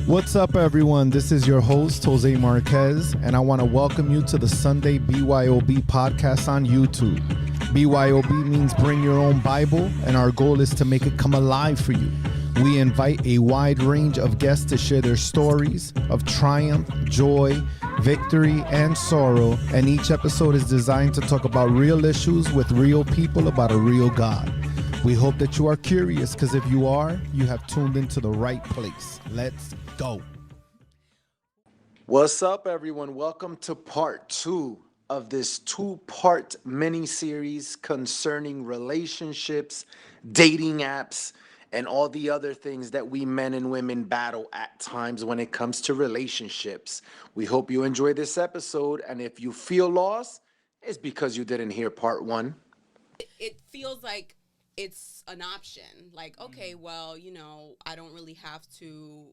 What's up, everyone? This is your host, Jose Marquez, and I want to welcome you to the Sunday BYOB podcast on YouTube. BYOB means Bring Your Own Bible, and our goal is to make it come alive for you. We invite a wide range of guests to share their stories of triumph, joy, victory, and sorrow, and each episode is designed to talk about real issues with real people about a real God. We hope that you are curious, because if you are, you have tuned into the right place. Let's go. What's up, everyone? Welcome to part 2 of this 2-part mini-series concerning relationships, dating apps, and all the other things that we men and women battle at times when it comes to relationships. We hope you enjoy this episode, and if you feel lost, it's because you didn't hear part 1. It feels like it's an option. Like, okay, well, I don't really have to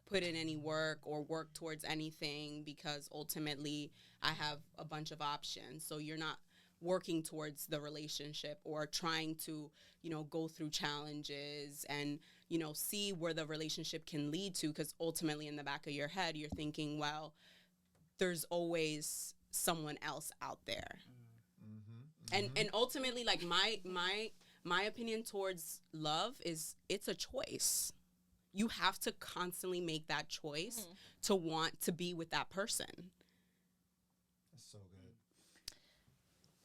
put in any work or work towards anything because ultimately I have a bunch of options. So you're not working towards the relationship or trying to, go through challenges and, see where the relationship can lead to, because ultimately in the back of your head, you're thinking, well, there's always someone else out there. And ultimately, like, my opinion towards love is it's a choice. You have to constantly make that choice to want to be with that person. That's so good.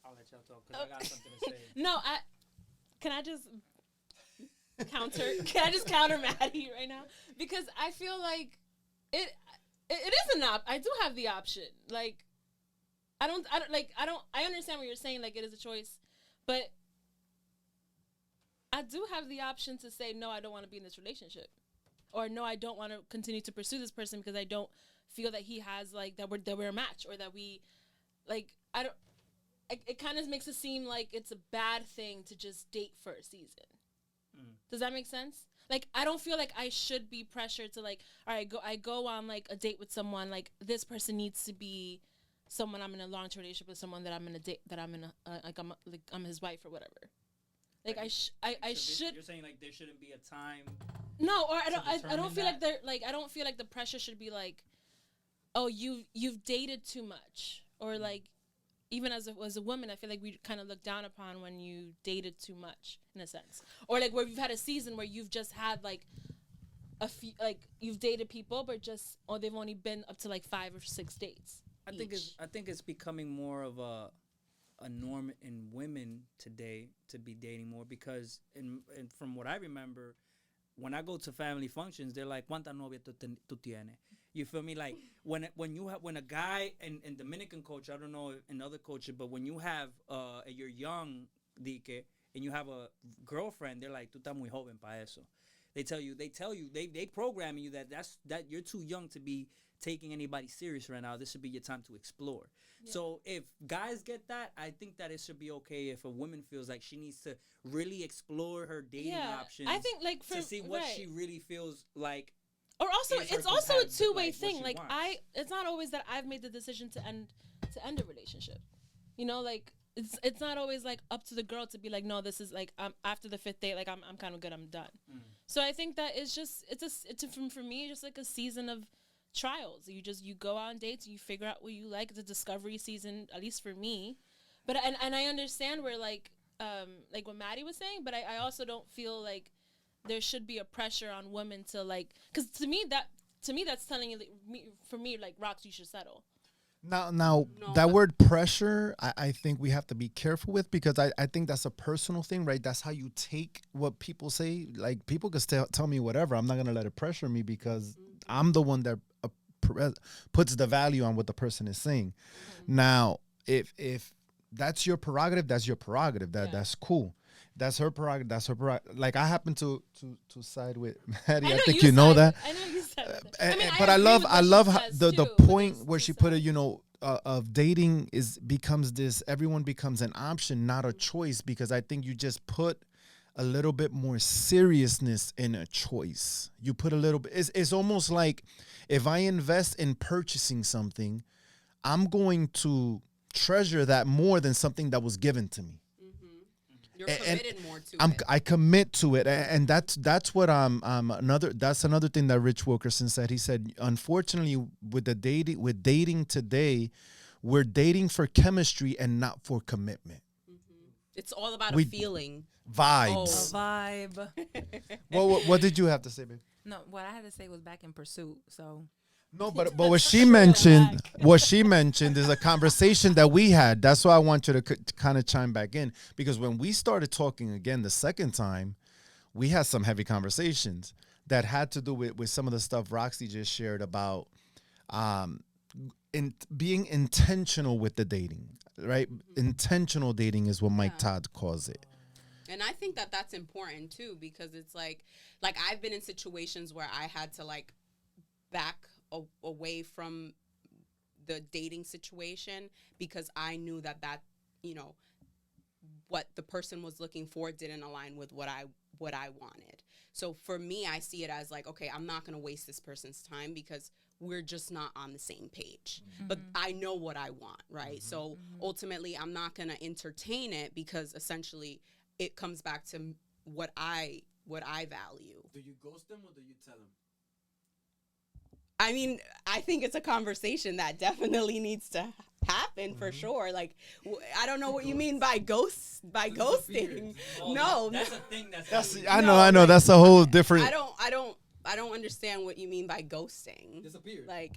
I'll let y'all talk because I got something to say. No, can I just counter Maddie right now? Because I feel like it is an I do have the option. Like, I understand what you're saying, like it is a choice, but I do have the option to say, no, I don't want to be in this relationship. Or no, I don't want to continue to pursue this person because I don't feel that he has, like, that we're a match, or that we, like, I don't, it kind of makes it seem like it's a bad thing to just date for a season. Does that make sense? Like, I don't feel like I should be pressured to, like, all right, I go on, like, a date with someone, like, this person needs to be someone I'm in a long-term relationship with, someone that I'm in a date, that I'm in I'm his wife or whatever. Like, I should. You're saying, like, there shouldn't be a time. No, or I don't feel like I don't feel like the pressure should be like, oh, you've dated too much, or like, even as a woman, I feel like we kind of look down upon when you dated too much, in a sense, or like where you've had a season where you've just had like a few, like, you've dated people, but just, or they've only been up to like 5 or 6 dates. I think it's becoming more of a norm in women today to be dating more, because and from what I remember, when I go to family functions, they're like, "¿Cuánta novia tú tienes?" You feel me? Like, when a guy in Dominican culture, I don't know in other culture, but when you have you're young, Dike, and you have a girlfriend, they're like, "Tú estás muy joven para eso." They tell you, they program you that you're too young to be taking anybody serious right now. This should be your time to explore. Yeah. So if guys get that, I think that it should be okay if a woman feels like she needs to really explore her dating options. I think, like, to see what she really feels like. Or also, it's also a two-way thing. Like, it's not always that I've made the decision to end a relationship. Like, it's not always like up to the girl to be like, no, this is like, after the 5th date, like, I'm kind of good, I'm done. So I think that it's for me just like a season of trials. You go on dates, you figure out what you like. It's a discovery season, at least for me. But and I understand where like what Maddie was saying, but I also don't feel like there should be a pressure on women to, like, because to me that's telling you, for me, like, rocks, you should settle. Now that word pressure, I think we have to be careful with, because I think that's a personal thing, right? That's how you take what people say. Like, people can tell me whatever. I'm not going to let it pressure me, because I'm the one that puts the value on what the person is saying. Now, if that's your prerogative, that's your prerogative. That's cool. That's her prerogative. That's her prerogative. Like, I happen to side with Maddie. I think you know that. I know you said that. But I love how the point where she put it, of dating everyone becomes an option, not a choice, because I think you just put a little bit more seriousness in a choice. You put a little bit, it's almost like, if I invest in purchasing something, I'm going to treasure that more than something that was given to me. You're committed more to it. I commit to it, and that's what that's another thing that Rich Wilkerson said. He said, unfortunately, with dating today, we're dating for chemistry and not for commitment. Mm-hmm. It's all about a feeling, vibes, a vibe. Well, what did you have to say, babe? No, what I had to say was back in pursuit. So No, but what she mentioned is a conversation that we had. That's why I want you to kind of chime back in, because when we started talking again the second time, we had some heavy conversations that had to do with some of the stuff Roxy just shared about in being intentional with the dating, right? Mm-hmm. Intentional dating is what Mike Todd calls it. And I think that that's important too, because it's like I've been in situations where I had to like back away from the dating situation because I knew that what the person was looking for didn't align with what I wanted. So for me, I see it as like, okay, I'm not going to waste this person's time because we're just not on the same page. Mm-hmm. But I know what I want, right? Mm-hmm. So ultimately, I'm not going to entertain it because essentially it comes back to what I value. Do you ghost them or do you tell them? I mean, I think it's a conversation that definitely needs to happen for sure. Like, I don't know what you mean by ghosting. Oh, no, that's a thing. I know. That's a whole different. I don't understand what you mean by ghosting.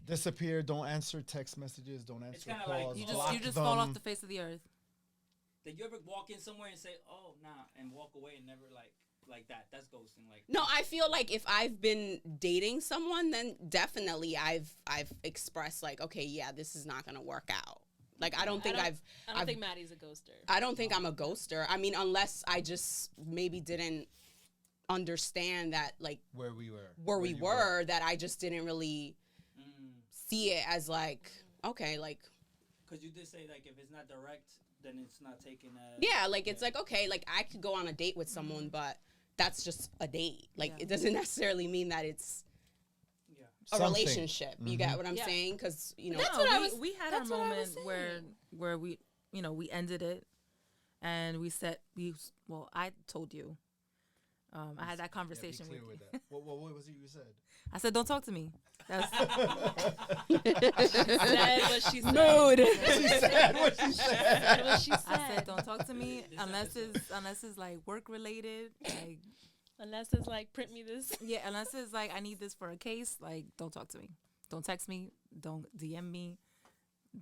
Disappear. Don't answer text messages. Don't answer calls. Like you just fall off the face of the earth. Did you ever walk in somewhere and say, "Oh, nah," and walk away and never like that? That's ghosting. Like, no, I feel like if I've been dating someone, then definitely I've expressed like, okay, yeah, this is not gonna work out. Like, I don't think Maddie's a ghoster. I don't think I'm a ghoster. I mean, unless I just maybe didn't understand that, like, where we were, that I just didn't really see it as like, okay, like, because you did say like if it's not direct, then it's not taken as it's like, okay, like I could go on a date with someone, but that's just a date. Like, it doesn't necessarily mean that it's a relationship. You get what I'm saying? Because we had our moment where we we ended it, and we said I told you. I had that conversation with you. What was it you said? I said, don't talk to me. That's she said. Mood. She said what she said. I said, don't talk to me unless it's like work related. Like, unless it's like, print me this. Yeah, unless it's like, I need this for a case. Like, don't talk to me. Don't text me. Don't DM me.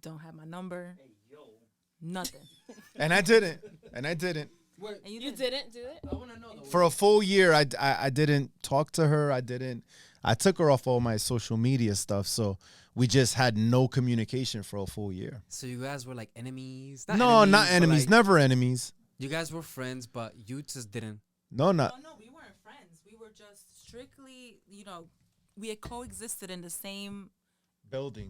Don't have my number. Hey, yo. Nothing. And I didn't. Wait, and you didn't do it? I want to know though. For a full year, I didn't talk to her. I took her off all my social media stuff. So we just had no communication for a full year. So you guys were like enemies? Not enemies. Like, never enemies. You guys were friends, but you just didn't. No, we weren't friends. We were just strictly, we had coexisted in the same building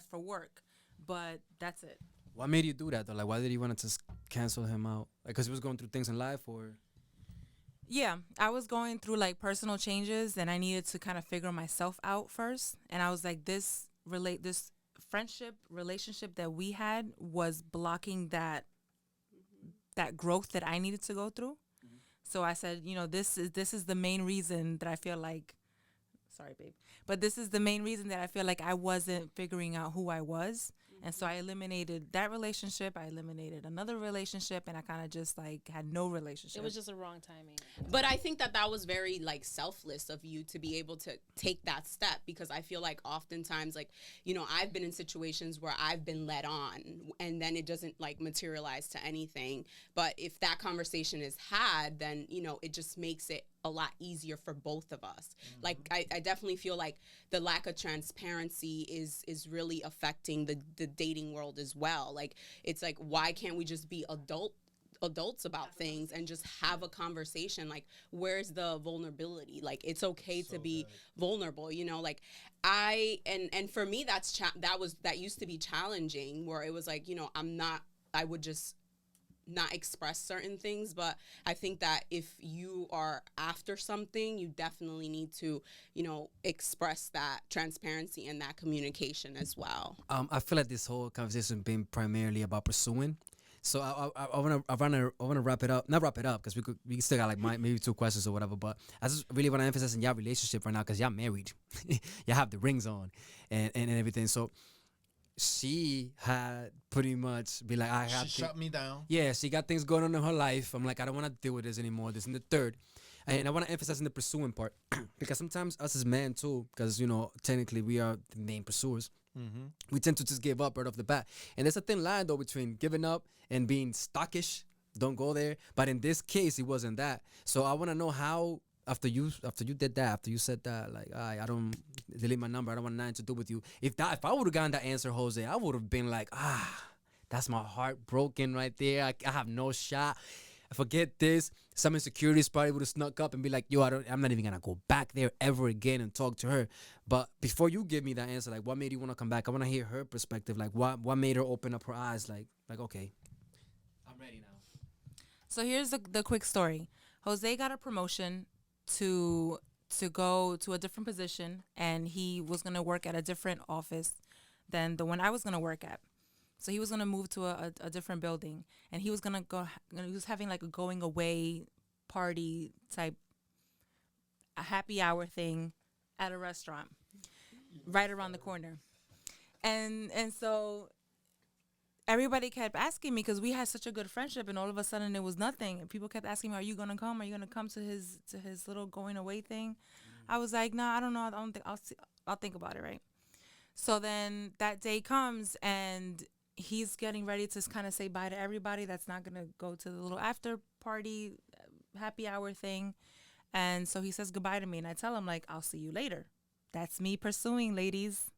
for work. But that's it. What made you do that though? Like, why did you want to just cancel him out? Like, because he was going through things in life, or? Yeah, I was going through like personal changes, and I needed to kind of figure myself out first. And I was like, this relationship that we had was blocking that growth that I needed to go through. Mm-hmm. So I said, this is the main reason that I feel like. Sorry, babe. But this is the main reason that I feel like I wasn't figuring out who I was. And so I eliminated that relationship. I eliminated another relationship, and I kind of just like had no relationship. It was just a wrong timing. But I think that was very like selfless of you to be able to take that step, because I feel like oftentimes, like, I've been in situations where I've been led on and then it doesn't like materialize to anything. But if that conversation is had, then, it just makes it a lot easier for both of us. Mm-hmm. Like, I definitely feel like the lack of transparency is really affecting the dating world as well. Like, it's like, why can't we just be adults about things and just have a conversation? Like, where's the vulnerability? Like, it's okay to be vulnerable, like and for me, that used to be challenging, where it was like, I would just not express certain things. But I think that if you are after something, you definitely need to, express that transparency and that communication as well. I feel like this whole conversation been primarily about pursuing. So I wanna wrap it up. Not wrap it up because we still got like maybe 2 questions or whatever. But I just really want to emphasize in y'all relationship right now because y'all married, y'all have the rings on and everything. So she had pretty much be like, I have She shut me down. yeah, she got things going on in her life. I'm like, I don't want to deal with this anymore. This and the third. And I want to emphasize in the pursuing part because sometimes us as men too, because technically we are the main pursuers. Mm-hmm. We tend to just give up right off the bat. And there's a thin line though between giving up and being stockish. Don't go there. But in this case, it wasn't that. So I want to know how after you did that, after you said that, like, I don't delete my number. I don't want nothing to do with you. If I would have gotten that answer, Jose, I would have been like, that's my heart broken right there. I have no shot. Forget this. Some insecurities probably would have snuck up and be like, yo, I'm not even gonna go back there ever again and talk to her. But before you give me that answer, like, what made you want to come back? I want to hear her perspective. Like, what made her open up her eyes? Like, okay, I'm ready now. So here's the quick story. Jose got a promotion to go to a different position, and he was gonna work at a different office than the one I was gonna work at. So he was gonna move to a different building, and he was gonna go. He was having like a going away party type, a happy hour thing at a restaurant right around the corner, and so everybody kept asking me because we had such a good friendship, and all of a sudden it was nothing. And people kept asking me, "Are you gonna come? Are you gonna come to his little going away thing?" I was like, "Nah, I don't know. I don't think I'll think about it, right?" So then that day comes, and he's getting ready to kind of say bye to everybody that's not going to go to the little after party, happy hour thing. And so he says goodbye to me. And I tell him, like, I'll see you later. That's me pursuing, ladies.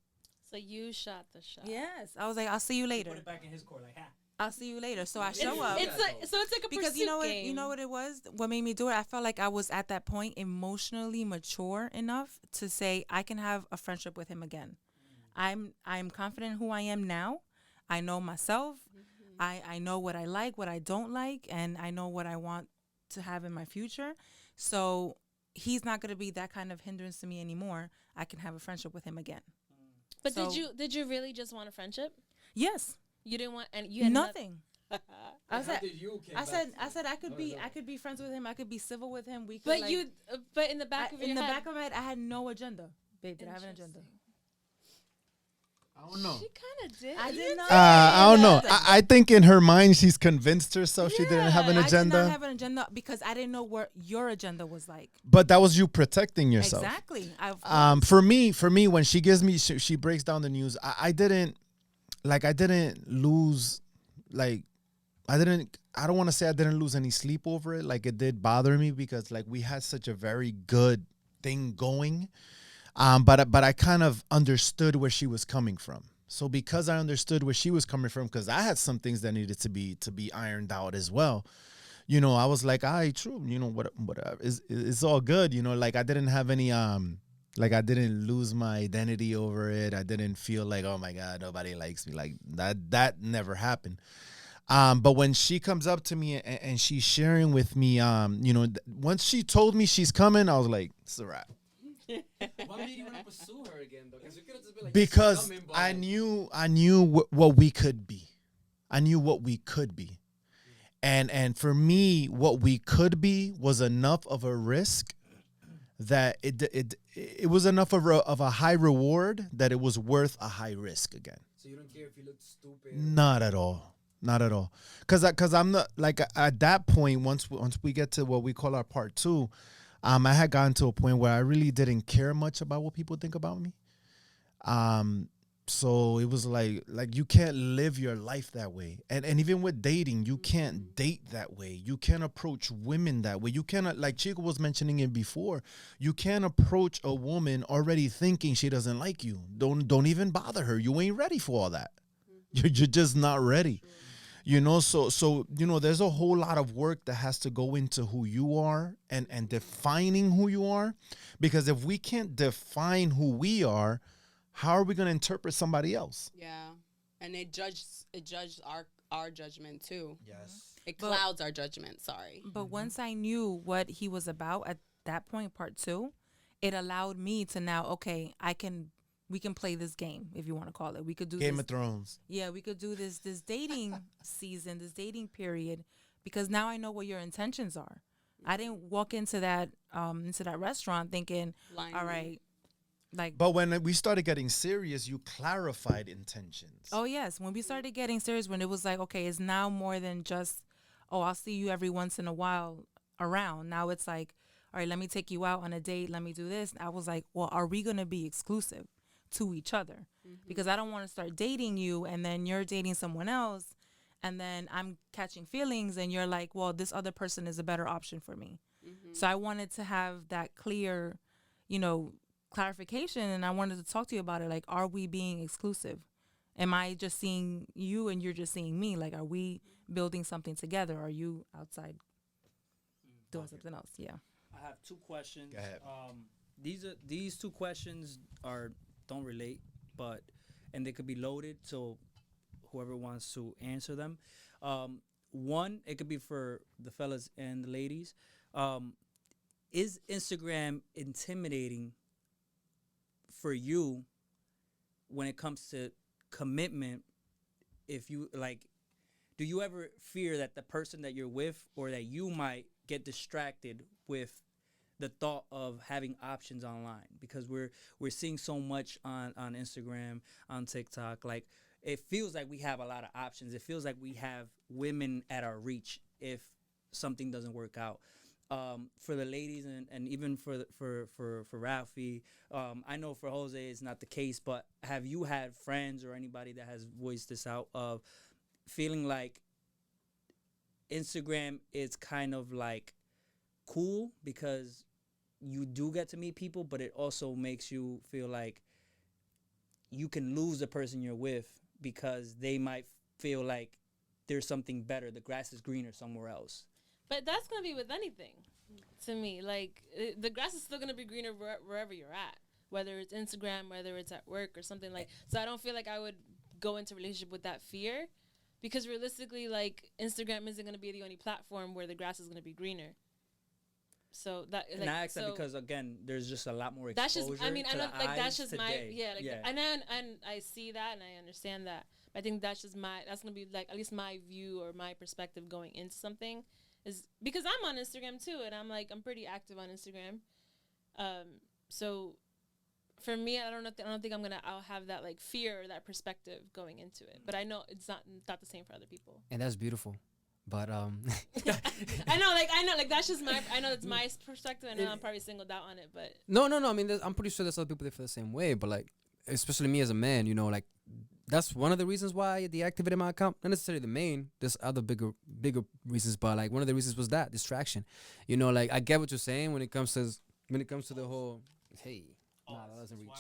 So you shot the shot. Yes. I was like, I'll see you later. Put it back in his court, like, I'll see you later. So I show up. It's like a Because pursuit you know what? game. You know what it was? What made me do it? I felt like I was at that point emotionally mature enough to say I can have a friendship with him again. I'm confident in who I am now. I know myself. I know what I like, what I don't like, and I know what I want to have in my future. So he's not going to be that kind of hindrance to me anymore. I can have a friendship with him again. But So- did you really just want a friendship? Yes. You didn't want, and you had Nothing. I said I I could be friends with him. I could be civil with him. We could, But like, but in the back of your in the head, back of my head, I had no agenda. Babe, did I have an agenda? I don't know. she kind of did. I did not. I don't know. I think in her mind she's convinced herself she didn't have an I did agenda. not have an agenda because I didn't know what your agenda was like. But that was you protecting yourself. Exactly. For me, when she gives me, she breaks down the news. I didn't lose, like, I don't want to say I didn't lose any sleep over it. Like, it did bother me because, like, we had such a very good thing going. But I kind of understood where she was coming from. So because I understood where she was coming from, because I had some things that needed to be ironed out as well. I was like, all right, true. Whatever. It's all good. Like, I didn't have any, like, I didn't lose my identity over it. I didn't feel like, oh my God, nobody likes me. Like, that never happened. But when she comes up to me and she's sharing with me, once she told me she's coming, I was like, it's a wrap. Why did you want to pursue her again, though? Because you could have just been like, Because I knew what we could be. I knew what we could be. And for me, what we could be was enough of a risk that it was enough of a high reward that it was worth a high risk again. So you don't care if you look stupid? Not at all. Not at all. Because I'm not, like, at that point, once we get to what we call our part 2, I had gotten to a point where I really didn't care much about what people think about me. So it was like you can't live your life that way. And even with dating, you can't date that way. You can't approach women that way. You cannot, like Chico was mentioning it before, you can't approach a woman already thinking she doesn't like you. Don't even bother her. You ain't ready for all that. You're just not ready. So there's a whole lot of work that has to go into who you are and defining who you are. Because if we can't define who we are, how are we going to interpret somebody else? Yeah. And it judged our judgment too. Yes. It clouds our judgment, sorry. But once I knew what he was about at that point, part 2, it allowed me to now, okay, I can we can play this game, if you want to call it. We could do Game this, of Thrones. yeah, we could do this dating season, this dating period, because now I know what your intentions are. I didn't walk into that restaurant thinking, Blindly. all right, like, But when we started getting serious, you clarified intentions. oh yes, when we started getting serious, when it was like, okay, it's now more than just, oh, I'll see you every once in a while around. Now it's like, all right, let me take you out on a date, let me do this. I was like, well, are we going to be exclusive to each other? Because I don't want to start dating you and then you're dating someone else and then I'm catching feelings and you're like, well, this other person is a better option for me. So I wanted to have that clear, clarification, and I wanted to talk to you about it. Like, are we being exclusive? Am I just seeing you and you're just seeing me? Like, are we building something together? Are you outside doing something else? Yeah. I have two questions. Go ahead. These two questions don't relate, and they could be loaded, so whoever wants to answer them. One, it could be for the fellas and the ladies. Is Instagram intimidating for you when it comes to commitment? If you do you ever fear that the person that you're with or that you might get distracted with the thought of having options online? Because we're seeing so much on Instagram, on TikTok. Like, it feels like we have a lot of options. It feels like we have women at our reach if something doesn't work out. For the ladies and even for Ralphie, I know for Jose it's not the case, but have you had friends or anybody that has voiced this out of feeling like Instagram is kind of like cool because you do get to meet people, but it also makes you feel like you can lose the person you're with because they might feel like there's something better, the grass is greener somewhere else? But that's going to be with anything, to me. Like, the grass is still going to be greener wherever you're at, whether it's Instagram, whether it's at work or something like. So I don't feel like I would go into a relationship with that fear, because realistically, like, Instagram isn't going to be the only platform where the grass is going to be greener. So that, like, and I ask that because, again, there's just a lot more that's exposure. just, I mean, I to don't, the like, that's eyes just today. and I see that and I understand that. But I think that's just that's gonna be like at least my view or my perspective going into something, is because I'm on Instagram too, and I'm pretty active on Instagram. So for me, I don't think I'll have that like fear or that perspective going into it. But I know it's not the same for other people. And that's beautiful. But I know, that's just that's my perspective. I know I'm probably singled out on it, but no. I mean, I'm pretty sure there's other people that feel the same way. But like, especially me as a man, like that's one of the reasons why I deactivated my account. Not necessarily the main. There's other bigger reasons, but like one of the reasons was that distraction. Like I get what you're saying when it comes to the whole. Hey, nah, that doesn't reach.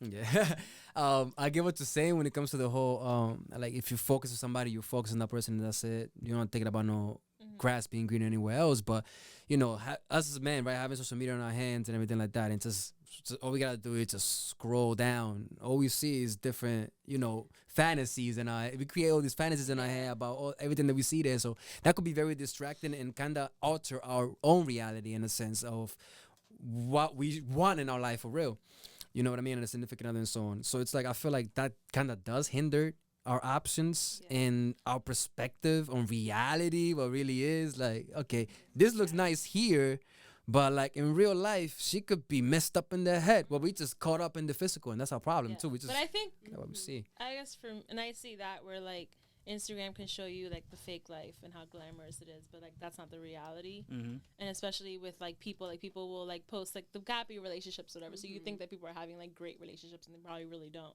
Yeah. I get what you're saying when it comes to the whole like if you focus on somebody, you focus on that person and that's it. You're not thinking about no grass being green anywhere else. But us as a man, right, having social media in our hands and everything like that, and just all we gotta do is just scroll down. All we see is different, fantasies, and we create all these fantasies in our head about everything that we see there. So that could be very distracting and kind of alter our own reality in a sense of what we want in our life for real. You know what I mean? And a significant other and so on. So it's like, I feel like that kind of does hinder our options and our perspective on reality, what really is. Like, okay, this looks nice here, but like in real life, she could be messed up in the head. Well, we just caught up in the physical, and that's our problem too. We just, but I think what we see. I guess and I see that where like Instagram can show you like the fake life and how glamorous it is, but like that's not the reality. And especially with like people will like post like the happy relationships, whatever. So you think that people are having like great relationships and they probably really don't.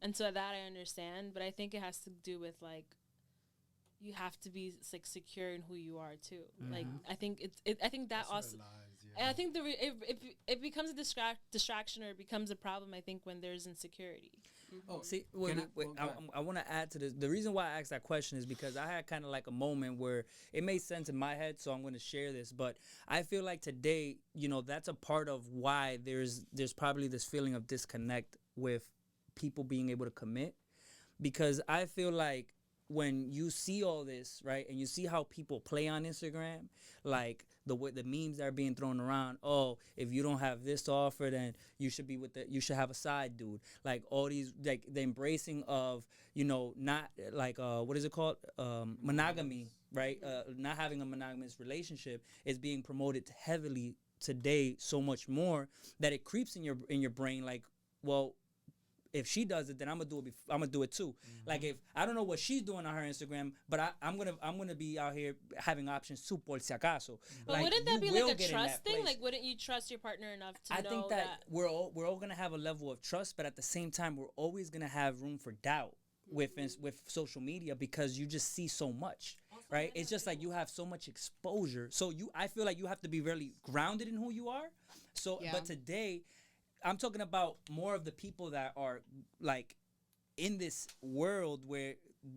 And so that I understand, but I think it has to do with like you have to be like secure in who you are too. Like I think I think that that's also. And I think it becomes a distraction or it becomes a problem, I think, when there's insecurity. Oh, see, wait, I want to add to this. The reason why I asked that question is because I had kind of like a moment where it made sense in my head, so I'm going to share this. But I feel like today, that's a part of why there's probably this feeling of disconnect with people being able to commit. Because I feel like when you see all this, right, and you see how people play on Instagram, like the memes that are being thrown around. Oh, if you don't have this to offer, then you should be with you should have a side dude. Like all these, like the embracing of, you know, not like what is it called, monogamy, right? Not having a monogamous relationship is being promoted heavily today, so much more that it creeps in your brain. Like, well, if she does it, then I'm gonna do it too. Like, if I don't know what she's doing on her Instagram, but I'm gonna be out here having options too, por si acaso. But like, wouldn't that be will like a get in trust that thing? place. Like, wouldn't you trust your partner enough to I know think that we're all gonna have a level of trust, but at the same time, we're always gonna have room for doubt with social media, because you just see so much, right? It's just like you have so much exposure. So I feel like you have to be really grounded in who you are. So, Yeah. but today, I'm talking about more of the people that are like in this world where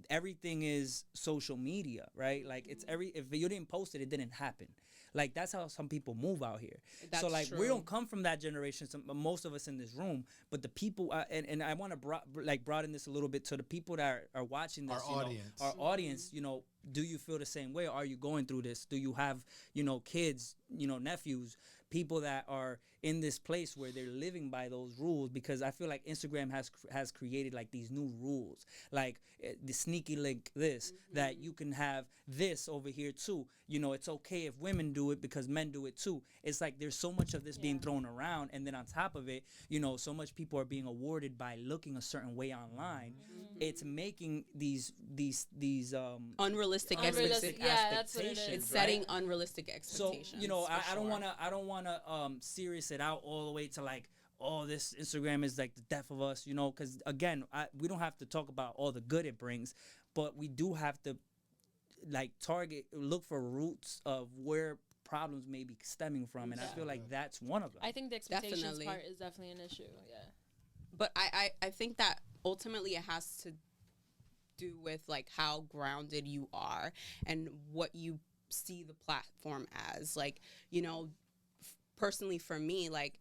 everything is social media, right? Like it's if you didn't post it, it didn't happen. Like that's how some people move out here. That's so like we true. don't come from that generation. Most of us in this room, but the people and I want to broaden this a little bit to the people that are watching this. Our audience. You know, do you feel the same way? Are you going through this? Do you have kids? Nephews? People that are in this place where they're living by those rules, because I feel like Instagram has created like these new rules, like the sneaky link that you can have this over here too. It's okay if women do it because men do it too. It's like there's so much of this being thrown around, and then on top of it, so much people are being awarded by looking a certain way online. It's making these unrealistic Unrealistic, expectations. yeah, that's what it is. It's setting unrealistic expectations. So I don't sure. want to serious it out all the way to like, oh, this Instagram is like the death of us, because again, we don't have to talk about all the good it brings, but we do have to like look for roots of where problems may be stemming from, and I feel like that's one of them. I think the expectations Definitely. part is definitely an issue. Yeah. But I think that ultimately it has to do with like how grounded you are and what you see the platform as. Like, personally for me, like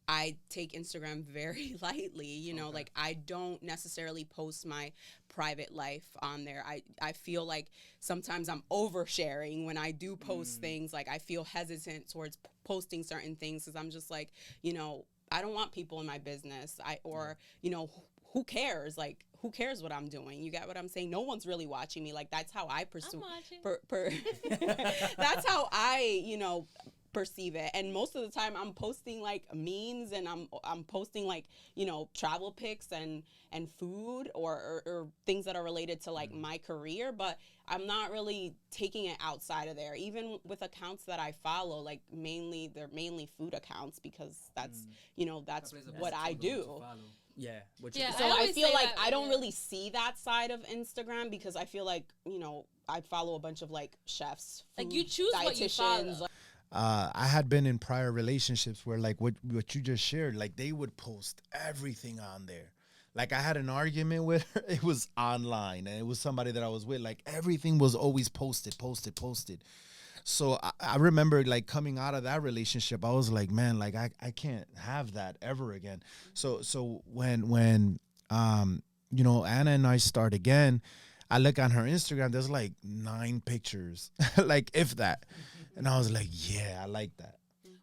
I take Instagram very lightly, like I don't necessarily post my private life on there. I feel like sometimes I'm oversharing when I do post things. Like I feel hesitant towards posting certain things because I'm just like, I don't want people in my business. Who cares? Like, who cares what I'm doing? You get what I'm saying? No one's really watching me. Like, that's how I pursue. That's how I, perceive it. And most of the time I'm posting like memes, and I'm posting like, travel pics and food or things that are related to like my career, but I'm not really taking it outside of there. Even with accounts that I follow, like they're mainly food accounts, because that's, that's what I do. Yeah. So I feel like I don't really see that side of Instagram, because I feel like, I follow a bunch of like chefs, like you choose what you follow. I had been in prior relationships where like what you just shared, like they would post everything on there. Like I had an argument with her, it was online, and it was somebody that I was with. Like everything was always posted. So I remember like coming out of that relationship, I was like, man, like I can't have that ever again. So when Anna and I start again, I look on her Instagram, there's like 9 pictures, like if that. And I was like, yeah, I like that.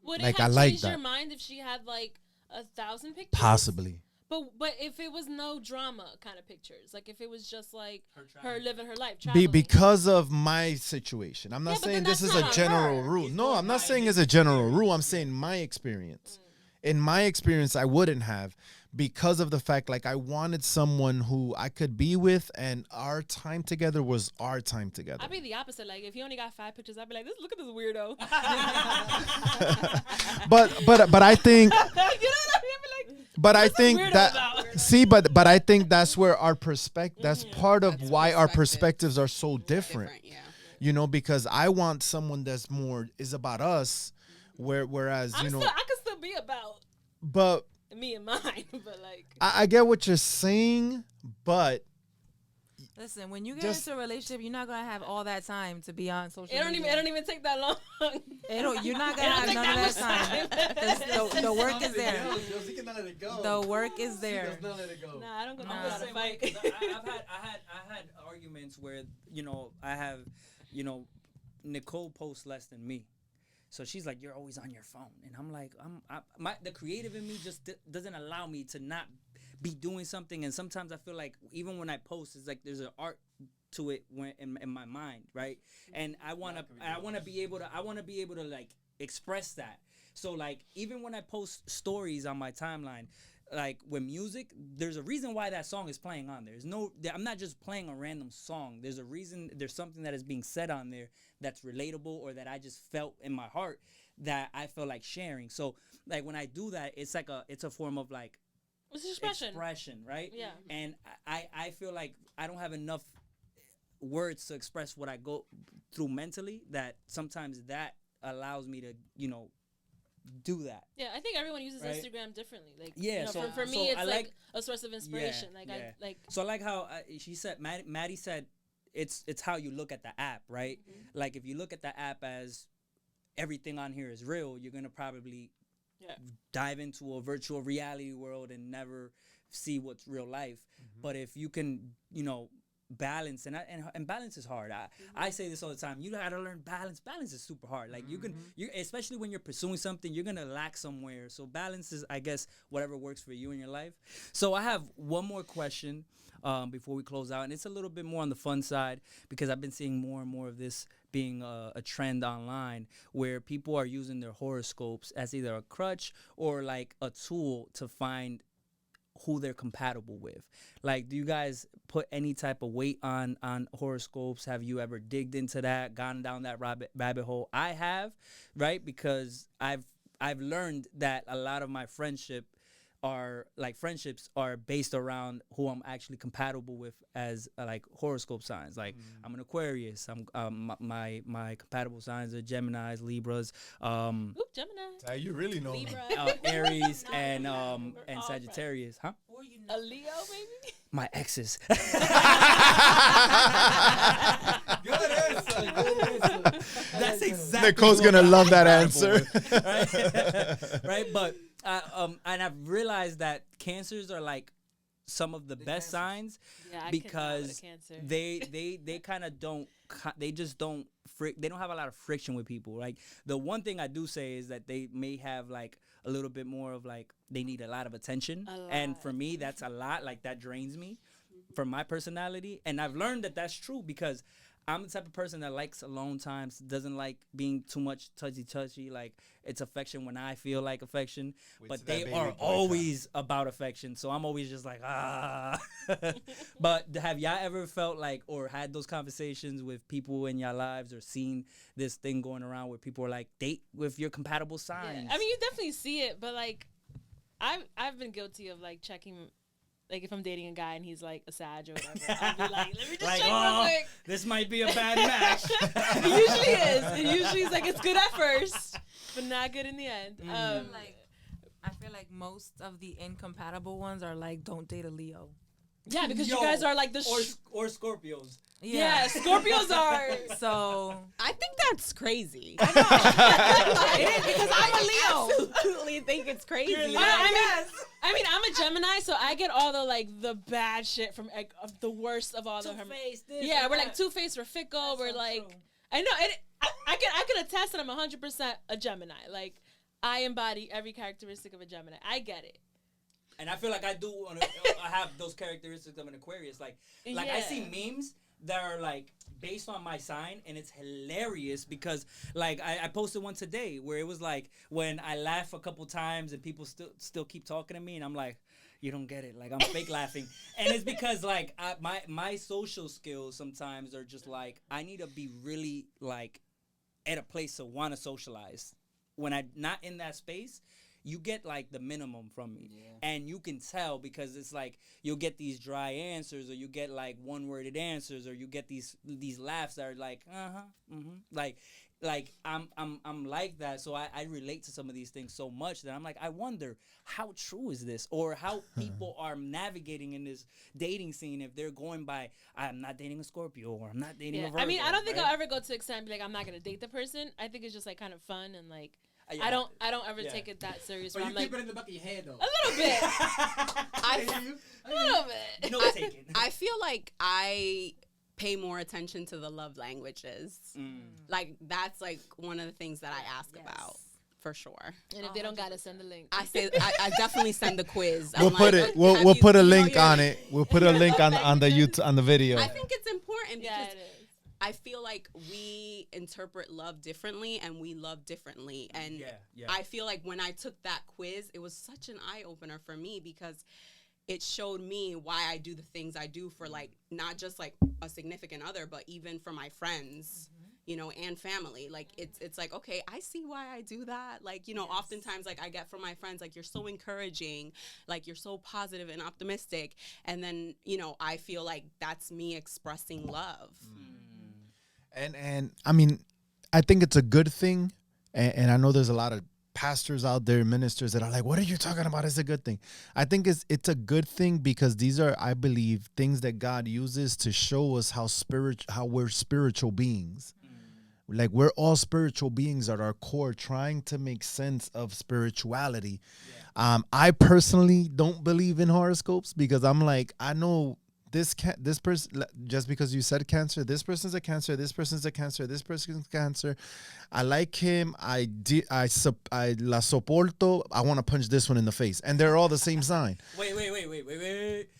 Would like, it have I changed like your that. mind if she had like 1,000 pictures? Possibly. But if it was no drama kind of pictures, like if it was just like her living her life, traveling. Because of my situation. I'm not saying this is a general rule. No, I'm not saying it's a general rule. I'm saying my experience. In my experience, I wouldn't have, because of the fact like I wanted someone who I could be with, and our time together was our time together. I'd be the opposite. Like if you only got 5 pictures, I'd be like, look at this weirdo. but I think. You know what I mean? Like, but I think that but I think that's where our that's part of why our perspectives are so different. Yeah. Because I want someone that's more is about us, whereas I could still be about but me and mine, but like I get what you're saying, but listen, when you get into a relationship, you're not gonna have all that time to be on social media. It don't even take that long. You're not gonna have none of that time. The work is there. The work is there. Nah, I don't go I'm the to same way, fight. 'cause I had arguments where I have Nicole posts less than me. So she's like, you're always on your phone, and I'm like, the creative in me just doesn't allow me to not be doing something. And sometimes I feel like even when I post, it's like there's an art to it when in my mind, right? And I want to be able to like express that. So like even when I post stories on my timeline, like with music, there's a reason why that song is playing on there. I'm not just playing a random song. There's a reason. There's something that is being said on there that's relatable, or that I just felt in my heart that I feel like sharing. So like when I do that, it's a form of like it's expression, right? Yeah. And I feel like I don't have enough words to express what I go through mentally, that sometimes that allows me to, do that. Yeah, I think everyone uses right? Instagram differently. Like, yeah, for me, it's like a source of inspiration. So I like how she said, Maddie said, it's how you look at the app, right? Mm-hmm. Like if you look at the app as everything on here is real, you're gonna probably dive into a virtual reality world and never see what's real life. Mm-hmm. But if you can, balance, and balance is hard. I say this all the time. You gotta learn balance. Balance is super hard. Like you especially when you're pursuing something, you're gonna lack somewhere. So balance is, I guess, whatever works for you in your life. So I have one more question before we close out, and it's a little bit more on the fun side, because I've been seeing more and more of this being a trend online, where people are using their horoscopes as either a crutch or like a tool to find who they're compatible with. Like, do you guys put any type of weight on horoscopes? Have you ever digged into that, gone down that rabbit hole? I have, right? Because I've learned that a lot of my friendships are based around who I'm actually compatible with as like horoscope signs. Like I'm an Aquarius. I'm my compatible signs are Geminis, Libras. Gemini. You really know Libra. Aries and Sagittarius, huh? A Leo, maybe. My exes. Good answer. That's exactly. Nicole's gonna love that answer. Right, but and I've realized that Cancers are like some of the best signs, because they kind of don't. They just don't. They don't have a lot of friction with people. Like the one thing I do say is that they may have like a little bit more of like they need a lot of attention, and for me that's a lot. Like that drains me from my personality, and I've learned that that's true, because I'm the type of person that likes alone times, doesn't like being too much touchy. Like it's affection when I feel like affection, but they are always about affection. So I'm always just like, But have y'all ever felt like, or had those conversations with people in your lives, or seen this thing going around where people are like, date with your compatible signs? Yeah. I mean, you definitely see it, but like, I've been guilty of like checking. Like, if I'm dating a guy and he's, like, a Sag or whatever, I'll be like, let me just check real quick. This might be a bad match. It usually is. It usually is, like, it's good at first, but not good in the end. I feel like most of the incompatible ones are, like, don't date a Leo. Yeah, because you guys are, like, or Scorpios. Yeah, Scorpios are. So I think that's crazy. I know. It is, because I'm a Leo. Absolutely think it's crazy. I mean, I'm a Gemini, so I get all the bad shit from like, the worst of all the. Two-faced. Yeah, we're like two-faced, we're fickle, we're like. True. I know. I can attest that I'm 100% a Gemini. Like, I embody every characteristic of a Gemini. I get it. And I feel like I do. I have those characteristics of an Aquarius. Like I see memes that are like based on my sign, and it's hilarious because like I posted one today where it was like when I laugh a couple times and people still keep talking to me, and I'm like, you don't get it, like I'm fake laughing. And it's because like my social skills sometimes are just like I need to be really like at a place to want to socialize. When I'm not in that space, you get like the minimum from me. And you can tell because it's like you'll get these dry answers, or you get like one-worded answers, or you get these laughs that are like like I'm like that. So I relate to some of these things so much that I'm like, I wonder how true is this, or how people are navigating in this dating scene if they're going by I'm not dating a Scorpio, or I'm not dating a Virgo. I mean, I don't think I'll ever go to the extent and be like I'm not gonna date the person. I think it's just like kind of fun and like. I don't ever take it that serious. But you keep like, it in the back of your head, though. A little bit. A little bit. No taking. I feel like I pay more attention to the love languages. Like that's like one of the things that I ask about. For sure. And if they don't gotta send the link, I definitely send the quiz. We'll I'm put like, it. We'll you- put a you know link your- on it. We'll put a link on the YouTube on the video. I think it's important because yeah, it is. I feel like we interpret love differently and we love differently. And I feel like when I took that quiz, it was such an eye opener for me because it showed me why I do the things I do for like not just like a significant other, but even for my friends, you know, and family. Like it's like, okay, I see why I do that. Like, you know, oftentimes like I get from my friends, like, you're so encouraging, like you're so positive and optimistic. And then, you know, I feel like that's me expressing love. And I mean, I think it's a good thing. And I know there's a lot of pastors out there, ministers that are like, what are you talking about? It's a good thing. I think it's a good thing because these are, I believe, things that God uses to show us how we're spiritual beings. Like we're all spiritual beings at our core, trying to make sense of spirituality. I personally don't believe in horoscopes because I'm like, I know this person, just because you said Cancer, this person's a Cancer, this person's a Cancer, this person's Cancer. I like him. I la soporto. I want to punch this one in the face, and they're all the same sign. Wait.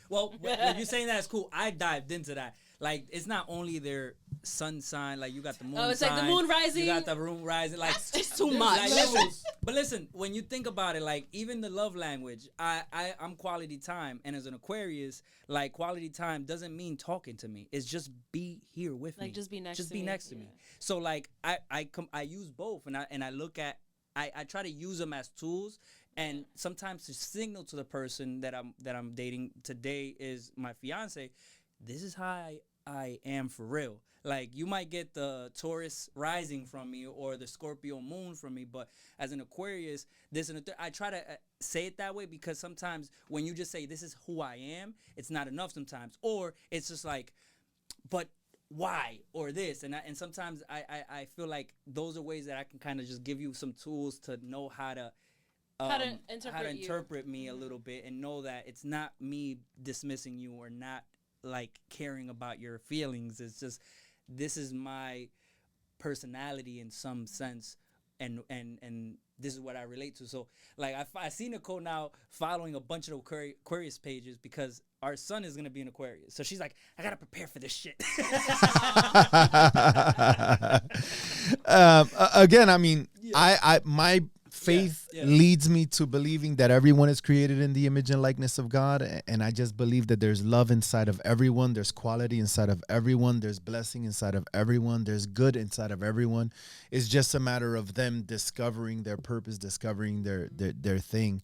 Well, when you're saying that, it's cool. I dived into that. Like, it's not only their sun sign. Like, you got the moon sign. Oh, it's like the moon rising. You got the moon rising. Like, That's just too much. Like, listen, when you think about it, like, even the love language, I'm quality time. And as an Aquarius, like, quality time doesn't mean talking to me. It's just be here with me. Like, just be next just to be me. next to me. So, like, I use both. And I look at, I try to use them as tools. And sometimes to signal to the person that I'm dating today is my fiance, this is how I am for real. Like, you might get the Taurus rising from me or the Scorpio moon from me, but as an Aquarius, this and I try to say it that way because sometimes when you just say this is who I am, it's not enough sometimes, or it's just like, but why or this, and sometimes I feel like those are ways that I can kind of just give you some tools to know how to interpret me a little bit and know that it's not me dismissing you or not like caring about your feelings. It's just, this is my personality in some sense, and this is what I relate to. So like I see Nicole now following a bunch of Aquarius pages because our son is gonna be an Aquarius. So she's like, I gotta prepare for this shit. Again, I mean, my faith leads me to believing that everyone is created in the image and likeness of God. And I just believe that there's love inside of everyone. There's quality inside of everyone. There's blessing inside of everyone. There's good inside of everyone. It's just a matter of them discovering their purpose, discovering their thing.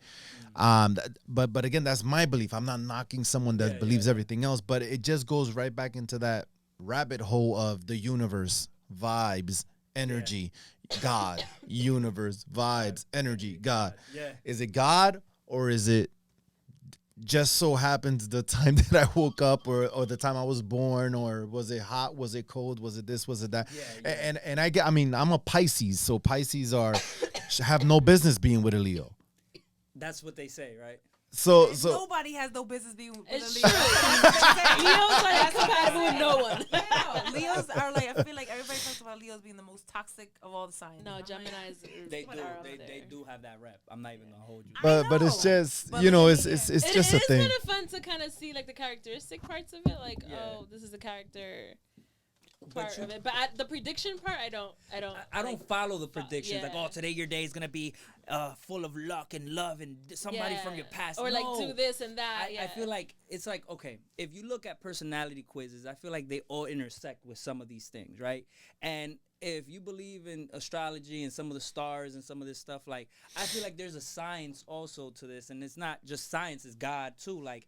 But again, that's my belief. I'm not knocking someone that believes everything else, but it just goes right back into that rabbit hole of the universe, vibes, energy, God, universe, vibes, energy, God. Is it God, or is it just so happens the time that I woke up or the time I was born, or was it hot, was it cold, was it this, was it that? And I mean, I'm a Pisces, so Pisces have no business being with a Leo. That's what they say, right? So nobody has no business being with It's a Leo. true. Leos are incompatible with no one. Leos are like, I feel like everybody talks about Leos being the most toxic of all the signs. No, Gemini's. They do have that rep. I'm not even gonna hold you. but it's just, you know, it's just a thing. It is kind of fun to kind of see like the characteristic parts of it. Like, oh, this is the character part of it. But the prediction part, I don't follow the predictions. Like, oh, today your day is gonna be full of luck and love and somebody from your past. Or like do this and that. I feel like it's like, okay, if you look at personality quizzes, I feel like they all intersect with some of these things, right? And if you believe in astrology and some of the stars and some of this stuff, like, I feel like there's a science also to this, and it's not just science, it's God too. Like,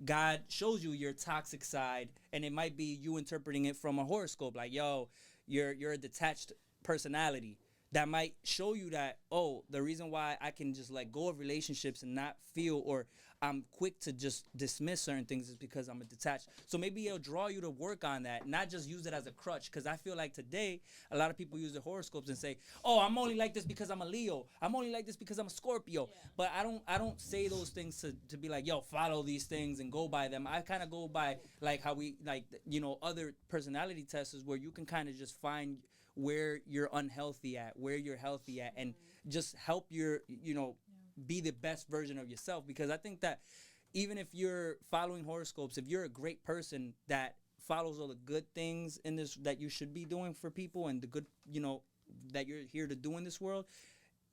God shows you your toxic side, and it might be you interpreting it from a horoscope. Like, yo, you're a detached personality. That might show you that, oh, the reason why I can just let go of relationships and not feel, or I'm quick to just dismiss certain things is because I'm a detached. So maybe it'll draw you to work on that, not just use it as a crutch. Because I feel like today, a lot of people use the horoscopes and say, "Oh, I'm only like this because I'm a Leo. I'm only like this because I'm a Scorpio." Yeah. But I don't say those things to be like, "Yo, follow these things and go by them." I kind of go by like how we like other personality tests where you can kind of just find where you're unhealthy at, where you're healthy at, and just help your be the best version of yourself. Because I think that even if you're following horoscopes, if you're a great person that follows all the good things in this that you should be doing for people and the good that you're here to do in this world,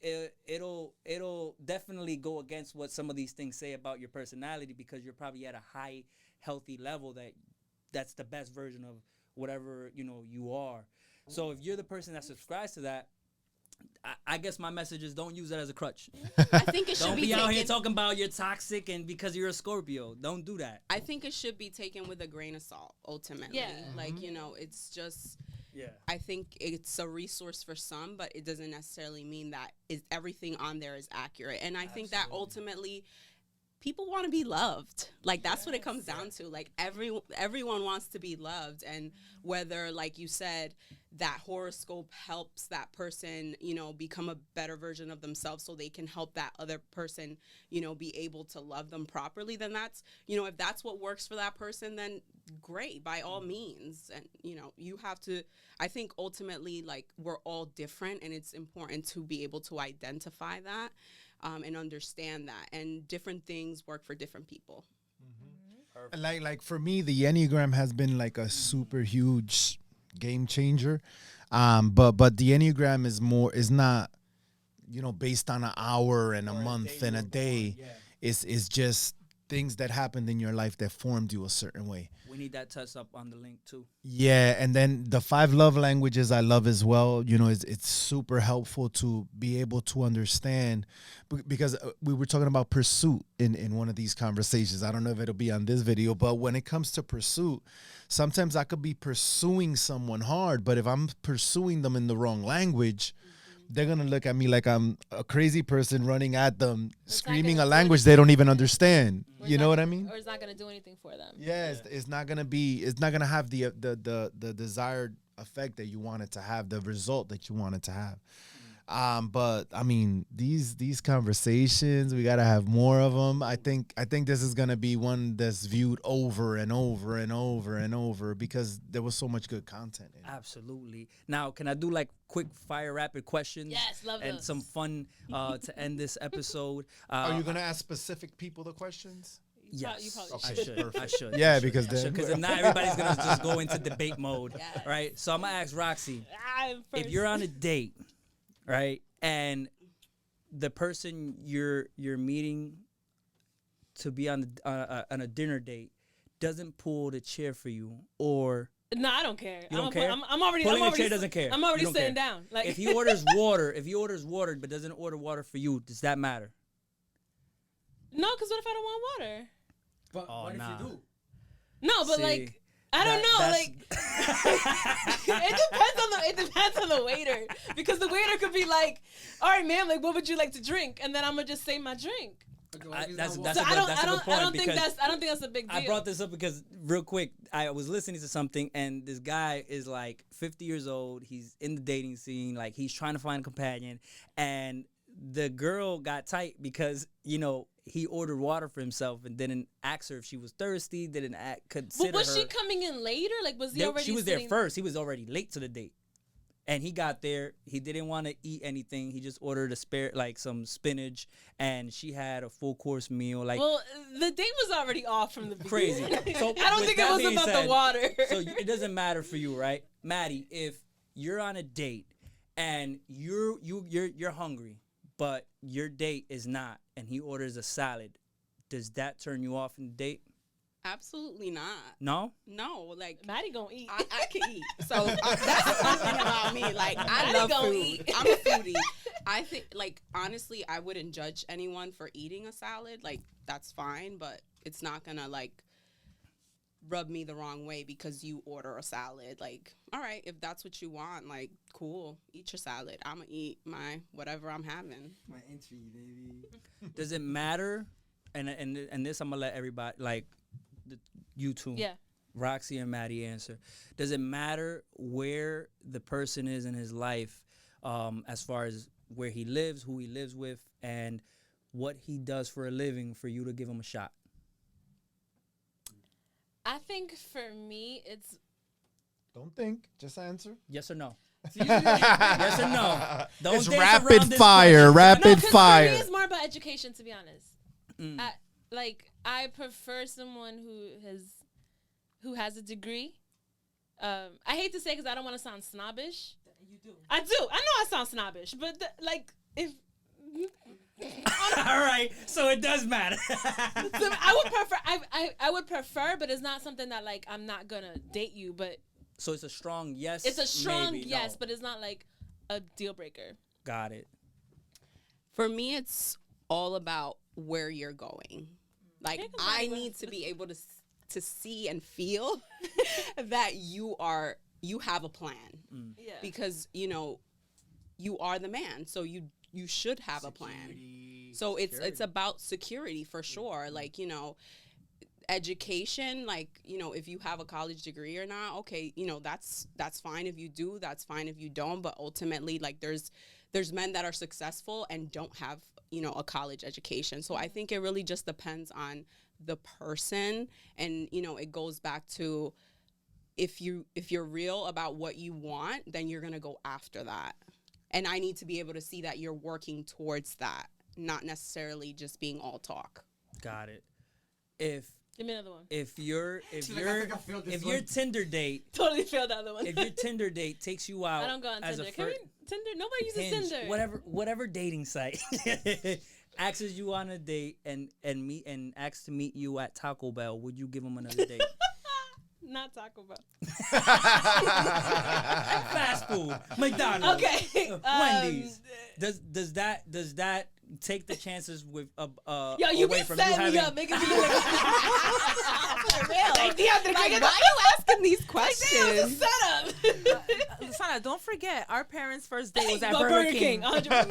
it'll definitely go against what some of these things say about your personality, because you're probably at a high healthy level that's the best version of whatever you are. So if you're the person that subscribes to that, I guess my message is don't use that as a crutch. I think it should don't be out here talking about you're toxic and because you're a Scorpio. Don't do that. I think it should be taken with a grain of salt, ultimately. Yeah. Like, it's just... Yeah. I think it's a resource for some, but it doesn't necessarily mean that everything on there is accurate. And I think that ultimately people want to be loved. Like, that's what it comes down to. Like, everyone wants to be loved. And whether, like you said, that horoscope helps that person, become a better version of themselves so they can help that other person, be able to love them properly, then that's, if that's what works for that person, then great, by all means. And, you have to, I think ultimately, like, we're all different, and it's important to be able to identify that and understand that. And different things work for different people. Like for me, the Enneagram has been like a super huge game changer. But the Enneagram is not, based on an hour and a month and a day. It's just things that happened in your life that formed you a certain way. We need that test up on the link too. Yeah, and then the 5 love languages I love as well. It's super helpful to be able to understand, because we were talking about pursuit in one of these conversations. I don't know if it'll be on this video, but when it comes to pursuit, sometimes I could be pursuing someone hard, but if I'm pursuing them in the wrong language, they're going to look at me like I'm a crazy person running at them, screaming a language they don't even understand. You know what I mean? Or it's not going to do anything for them. Yeah, it's not going to have the desired effect that you want it to have, the result that you want it to have. But I mean, these conversations, we gotta have more of them. I think this is gonna be one that's viewed over and over and over and over, because there was so much good content in it. Absolutely. Now, can I do like quick fire rapid questions? Yes, love and those. some fun to end this episode. Are you gonna ask specific people the questions? Yes, You probably I should. should. I should. Yeah, I should. because if not, everybody's gonna just go into debate mode, Yes. right? So I'm gonna ask Roxy, I'm first. if you're on a date, right, and the person you're meeting to be on a dinner date doesn't pull the chair for you, or No, I don't care. You don't care? I'm already. Pulling I'm the chair already, doesn't care. I'm already You don't sitting care. down. Like if he orders water but doesn't order water for you, does that matter? no, because what if I don't want water? But Oh, what nah. if you do? No, but See, like I don't know. that's- Like it depends on the waiter, because the waiter could be like, "All right, ma'am, like what would you like to drink?" And then I'm gonna just say my drink. that's So a I don't good point, think because that's a big deal. I brought this up because real quick, I was listening to something, and this guy is like 50 years old. He's in the dating scene, like he's trying to find a companion, and the girl got tight because he ordered water for himself and didn't ask her if she was thirsty. Didn't consider But was her. she coming in later? Like was he They- already? she was there sitting- first. He was already late to the date. And he got there. He didn't want to eat anything. He just ordered some spinach, and she had a full course meal. Like Well, the date was already off from the crazy. beginning. So I don't with think that it was being about said, the water. So it doesn't matter for you, right, Maddie? If you're on a date and you're hungry, but your date is not, and he orders a salad, does that turn you off in the date? Absolutely not. No. No, like Maddie gonna eat. I can eat. So that's one thing about me. Like I Maddie love gonna food. eat. I'm a foodie. I think, like, honestly, I wouldn't judge anyone for eating a salad. Like, that's fine, but it's not gonna like rub me the wrong way because you order a salad. Like, all right, if that's what you want, like, cool, eat your salad. I'ma eat my whatever I'm having. My entry, baby. Does it matter and this I'm gonna let everybody like you two, Yeah. Roxy and Maddie answer. Does it matter where the person is in his life, as far as where he lives, who he lives with, and what he does for a living for you to give him a shot? I think for me, it's Don't think, just answer. Yes or no? Yes or no? Don't It's dance rapid around this fire, question. rapid no, 'cause fire. For me, it's more about education, to be honest. Mm. I prefer someone who has a degree. I hate to say because I don't want to sound snobbish. You do. I do. I know I sound snobbish, but if All right, so it does matter. so I would prefer. I would prefer, but it's not something that like I'm not gonna date you. But So it's a strong yes. it's a strong maybe, yes, no. but it's not like a deal breaker. Got it. For me, it's all about where you're going. Like, Think about I it. need to be able to see and feel that you have a plan, Yeah. because you are the man, so you should have a plan. So it's about security for sure. Like, education, like, if you have a college degree or not, okay, that's fine if you do, that's fine if you don't, but ultimately, like, there's men that are successful and don't have a college education. So I think it really just depends on the person, and it goes back to if you're real about what you want, then you're gonna go after that, and I need to be able to see that you're working towards that, not necessarily just being all talk. Got it. If Give me another one. if your Tinder date Totally failed the other one. if your Tinder date takes you out I don't go on as Tinder. a Can we, Tinder? Nobody uses Hinge, Tinder. whatever dating site asks you on a date and asks to meet you at Taco Bell, would you give him another date? Not Taco Bell. Fast food, McDonald's, Okay. Wendy's. Does that take the chances with Yo, you away be from you setting me having? up, making me look like for real. Like, Like, why are you asking these questions? setup. Lasana, don't forget, our parents' first date was at Go Burger King. 100%.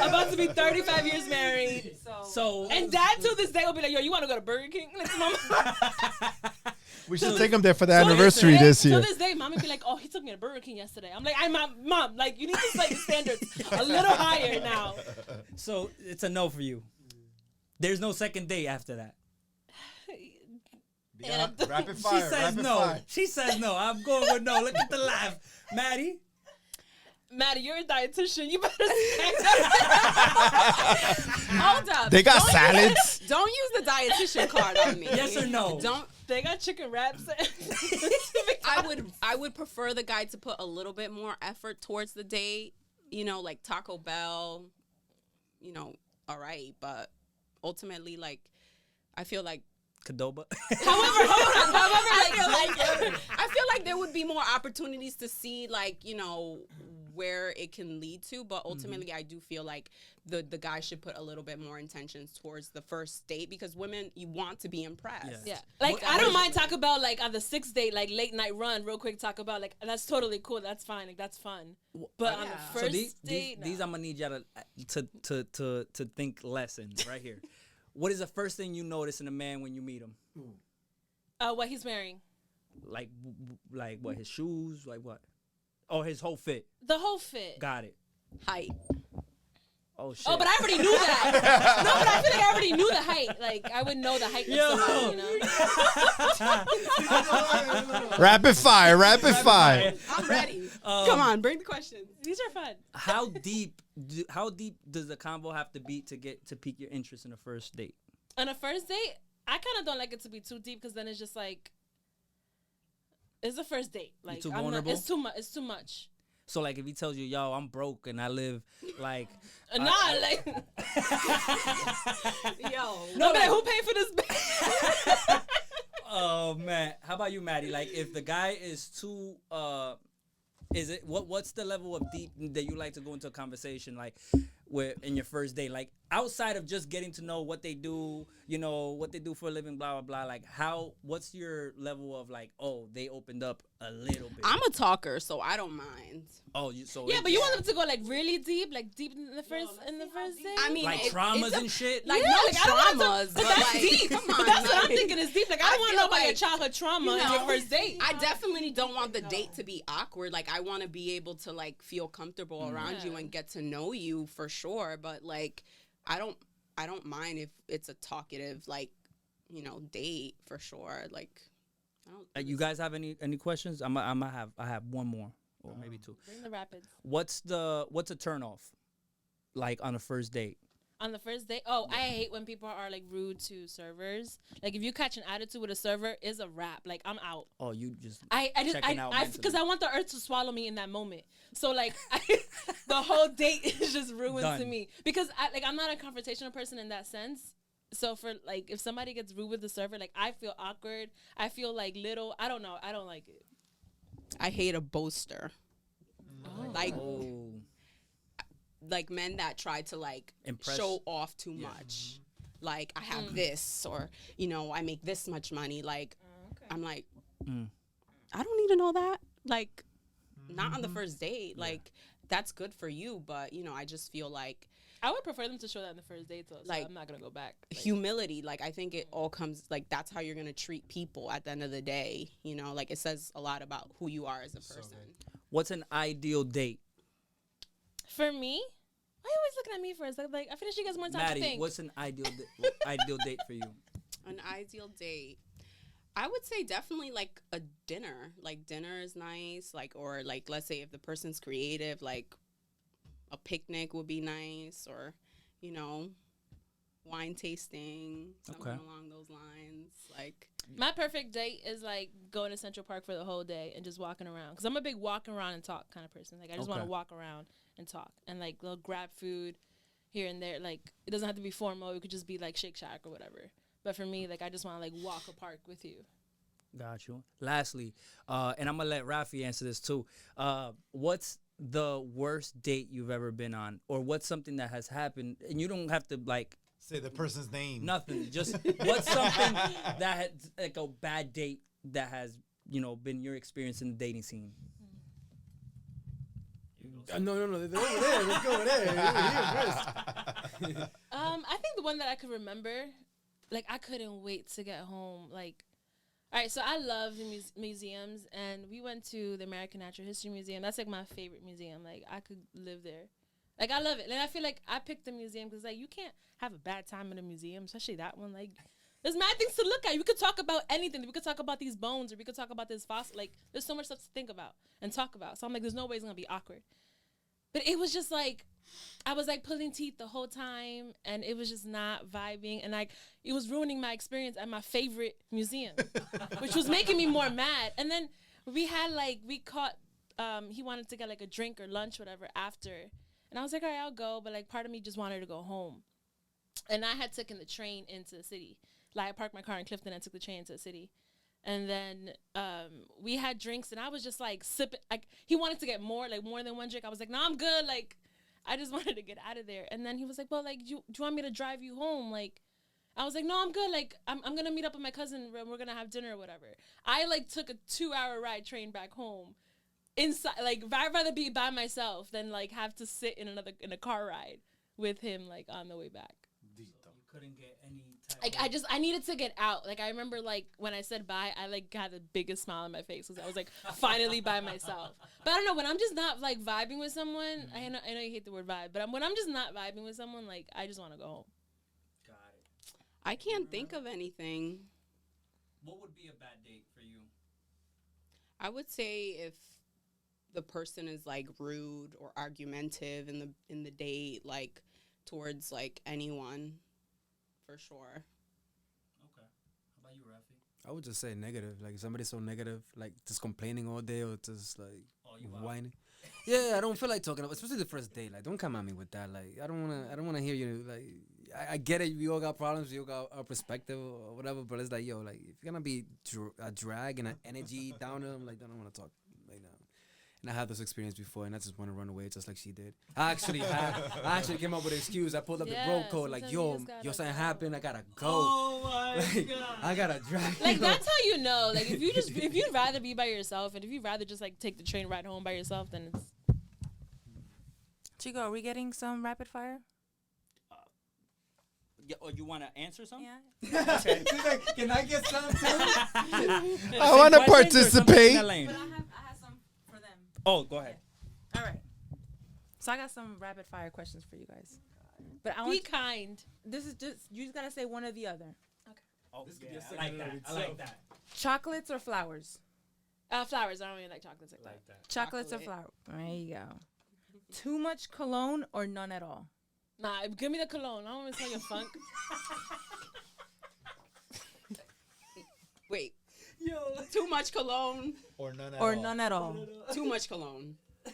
About to be 35 years married. So And dad to this day will be like, yo, you want to go to Burger King? Like, mom. We should take them there for the anniversary this year. To this day, mommy be like, oh, he took me to Burger King yesterday. I'm like, mom, like, you need to set your standards a little higher now. So it's a no for you. There's no second date after that. Rapid She fire. says rapid no. fire. She says no. I'm going with no. Look at the laugh, Maddie. Maddie, you're a dietitian. You better say Hold up. They got Don't salads. Don't use the dietitian card on me. Yes or no? Don't. They got chicken wraps. I would prefer the guy to put a little bit more effort towards the date. Like Taco Bell. All right, but ultimately, like, I feel like. Cadoba. However, I feel like there would be more opportunities to see, like, where it can lead to, but ultimately I do feel like the guy should put a little bit more intentions towards the first date, because women, you want to be impressed. Yeah, like, I don't mind Taco Bell, like, on the 6th date, like, late night run, real quick Taco Bell, like, that's totally cool, that's fine, like, that's fun. But on the So first date, no. these I'm gonna need y'all to think lessons right here. What is the first thing you notice in a man when you meet him? What he's wearing. Like what? His shoes? Like what? Oh, his whole fit. The whole fit. Got it. Height. Oh shit. Oh, but I already knew that. No, but I feel like I already knew the height. Like, I would know the height of somebody, Rapid fire. Rapid fire. I'm ready. Come on, bring the questions. These are fun. How deep does the convo have to be to pique your interest in a first date? On a first date, I kind of don't like it to be too deep, because then it's just like, it's a first date. Like, too I'm vulnerable? it's too much. It's too much. So like if he tells you, yo, I'm broke and I live like Like, Yo. no, like, who paid for this? Oh man. How about you, Maddie? Like if the guy is too is it what's the level of deep that you like to go into a conversation? Like in your first date? Like outside of just getting to know what they do, what they do for a living, blah blah blah. Like what's your level of like, oh, they opened up a little bit? I'm a talker, so I don't mind. Oh, yeah, but you want them to go like really deep, like deep in the first date. I mean, like traumas and shit. Like yeah, no like, I don't want traumas, but but that's like, deep. come on, That's what I'm like, thinking is deep. Like I don't want to know feel about your like, childhood trauma in your first date. I definitely don't want the date to be awkward. Like I want to be able to like feel comfortable around you and get to know you for sure. But like, I don't mind if it's a talkative like, date for sure. Like, I don't. You guys have any questions? I have one more or maybe two. Bring the rapids. What's a turnoff, like on a first date? On the first date, I hate when people are like rude to servers. Like if you catch an attitude with a server, is a wrap. Like I'm out. Oh, you just because I want the earth to swallow me in that moment. So like the whole date is just ruined Done. to me because I'm not a confrontational person in that sense. So for like if somebody gets rude with the server, like I feel awkward. I feel like little. I don't know. I don't like it. I hate a boaster. Like. Oh. Like men that try to like Impress. show off too much. Like I have this, or I make this much money. Like I'm like, I don't need to know that. Like not on the first date. Like that's good for you, but I just feel like I would prefer them to show that in the first date, though. So like I'm not gonna go back. Humility. Like I think it all comes like that's how you're gonna treat people at the end of the day. Like it says a lot about who you are as a person. What's an ideal date? For me, why are you always looking at me first? Like I finished you guys more time to Maddie, think. what's an ideal date for you? An ideal date. I would say definitely like a dinner. Like dinner is nice. Like or like let's say if the person's creative, like a picnic would be nice, or wine tasting, something along those lines. Like my perfect date is like going to Central Park for the whole day and just walking around. Because I'm a big walk around and talk kind of person. Like I just want to walk around and talk and like they'll grab food here and there. Like it doesn't have to be formal. It could just be like Shake Shack or whatever. But for me, like I just want to like walk a park with you. Got you. Lastly, and I'm gonna let Rafi answer this too. What's the worst date you've ever been on, or what's something that has happened, and you don't have to like Say the person's name. nothing. Just what's something that had like a bad date that has been your experience in the dating scene. No. They're over there. Let's go over there. Here first. I think the one that I could remember, like I couldn't wait to get home. Like, all right, so I love the museums, and we went to the American Natural History Museum. That's like my favorite museum. Like I could live there. Like I love it. Like I feel like I picked the museum because like you can't have a bad time in a museum, especially that one. Like there's mad things to look at. We could talk about anything. We could talk about these bones, or we could talk about this fossil. Like there's so much stuff to think about and talk about. So I'm like, there's no way it's gonna be awkward. But it was just like, I was like pulling teeth the whole time, and it was just not vibing, and like it was ruining my experience at my favorite museum, which was making me more mad. And then we caught, he wanted to get like a drink or lunch, whatever, after, and I was like, all right, I'll go, but like part of me just wanted to go home, and I had taken the train into the city. Like I parked my car in Clifton and took the train into the city. And then we had drinks, and I was just like sipping. Like he wanted to get more than one drink. I was like, no, I'm good. Like I just wanted to get out of there. And then he was like, well, like do you want me to drive you home? Like I was like, no, I'm good. Like I'm gonna meet up with my cousin, and we're gonna have dinner or whatever. I like took a 2-hour ride train back home. Inside, like I'd rather be by myself than like have to sit in a car ride with him like on the way back. You couldn't get any type Like I needed to get out. Like I remember like when I said bye, I like got the biggest smile on my face because I was like finally by myself. But I don't know, when I'm just not like vibing with someone, I know you hate the word vibe, but when I'm just not vibing with someone, like I just want to go home. Got it. I can't think of anything. What would be a bad date for you? I would say if the person is like rude or argumentative in the date, like towards like anyone, for sure. Okay. How about you, Rafi? I would just say negative. Like somebody's so negative, like just complaining all day or just like whining. Yeah, I don't feel like talking about, especially the first date. Like, don't come at me with that. Like, I don't wanna hear you. Like, I get it. We all got problems. We all got our perspective or whatever. But it's like, yo, like if you're gonna be a drag and an energy down to them, like, I don't want to talk right now. and I had this experience before, and I just want to run away just like she did. I actually came up with an excuse. I pulled up the bro code like, yo, something happened. I gotta go. Oh my god! I gotta drive. Like that's how you know. Like if you'd rather be by yourself, and if you'd rather just like take the train ride home by yourself, then it's. Chico, are we getting some rapid fire? Yeah, or you want to answer something? Yeah. Okay. Can I get some too? I want to participate. But I have some for them. Oh, go ahead. All right. So I got some rapid fire questions for you guys. But I Be want kind. this is just you just gotta say one or the other. Oh, This could yeah, be a I like segment that. in I like itself. that. Chocolates or flowers? Flowers. I don't really like chocolates like that. Like that. Chocolates or flowers? There you go. Too much cologne or none at all? Nah, give me the cologne. I don't want to smell your funk. Wait. Yo. Too much cologne. Or none at Or all. none at all? Too much cologne. You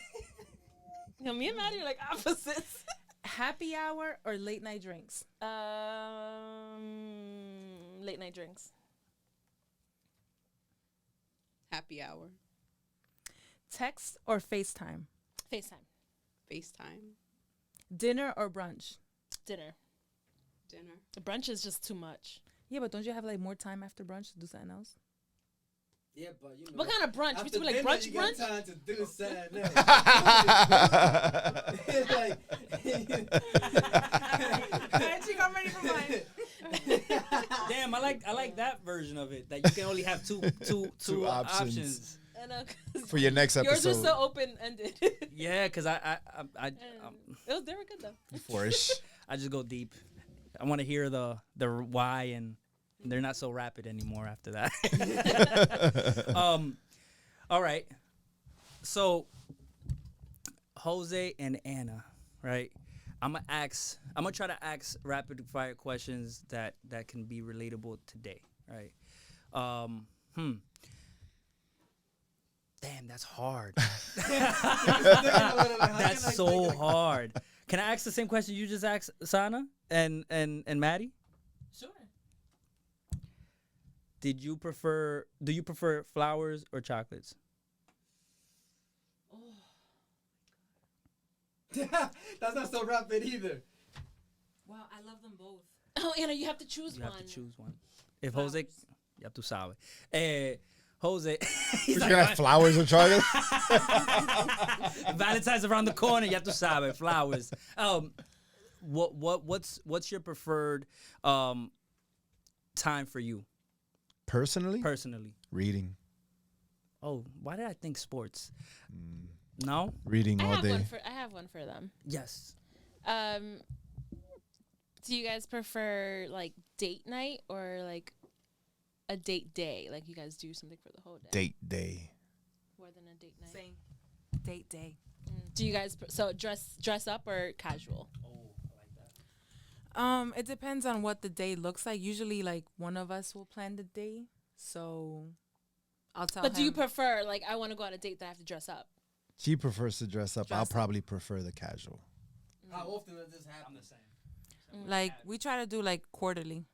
know, me and Maddie are like opposites. Happy hour or late night drinks? Late night drinks. Happy hour. Text or FaceTime? FaceTime. FaceTime. Dinner or brunch? Dinner. Dinner. The brunch is just too much. Yeah, but don't you have like more time after brunch to do something else? Yeah, but you know. What kind of brunch? We do like dinner, brunch you got brunch? time to do something else. I'm ready for mine. Damn, I like that version of it. That you can only have two options. options. I know, 'cause For your next yours episode. was so open ended. Yeah, cause I They were good though. Fourish. I just go deep. I want to hear the why, and they're not so rapid anymore after that. All right. So Jose and Anna, right? I'm gonna try to ask rapid fire questions that can be relatable today, right? Damn, that's hard. That's so hard. Can I ask the same question you just asked Sana and Maddie? Sure. Do you prefer flowers or chocolates? That's not so rapid either. Wow, I love them both. Oh, Anna, you have to choose You one. have to choose one. If Jose, ya tú sabes. Jose, he's You're like, gonna have flowers or chocolate? Valentine's around the corner. Ya tú sabes, flowers. What's your preferred time for you Personally? personally? Reading. Oh, why did I think sports? No. Reading I all day. have one for them. Yes. Do you guys prefer like date night or like a date day? Like you guys do something for the whole day. Date day. More than a date night. Same. Date day. Do you guys so dress up or casual? Oh, I like that. It depends on what the day looks like. Usually, like one of us will plan the day, so I'll tell. But do you him- prefer like I want to go on a date that I have to dress up? She prefers to dress up. Dress I'll up. probably prefer the casual. How often does this I'm happen? the same. like we try to do like quarterly?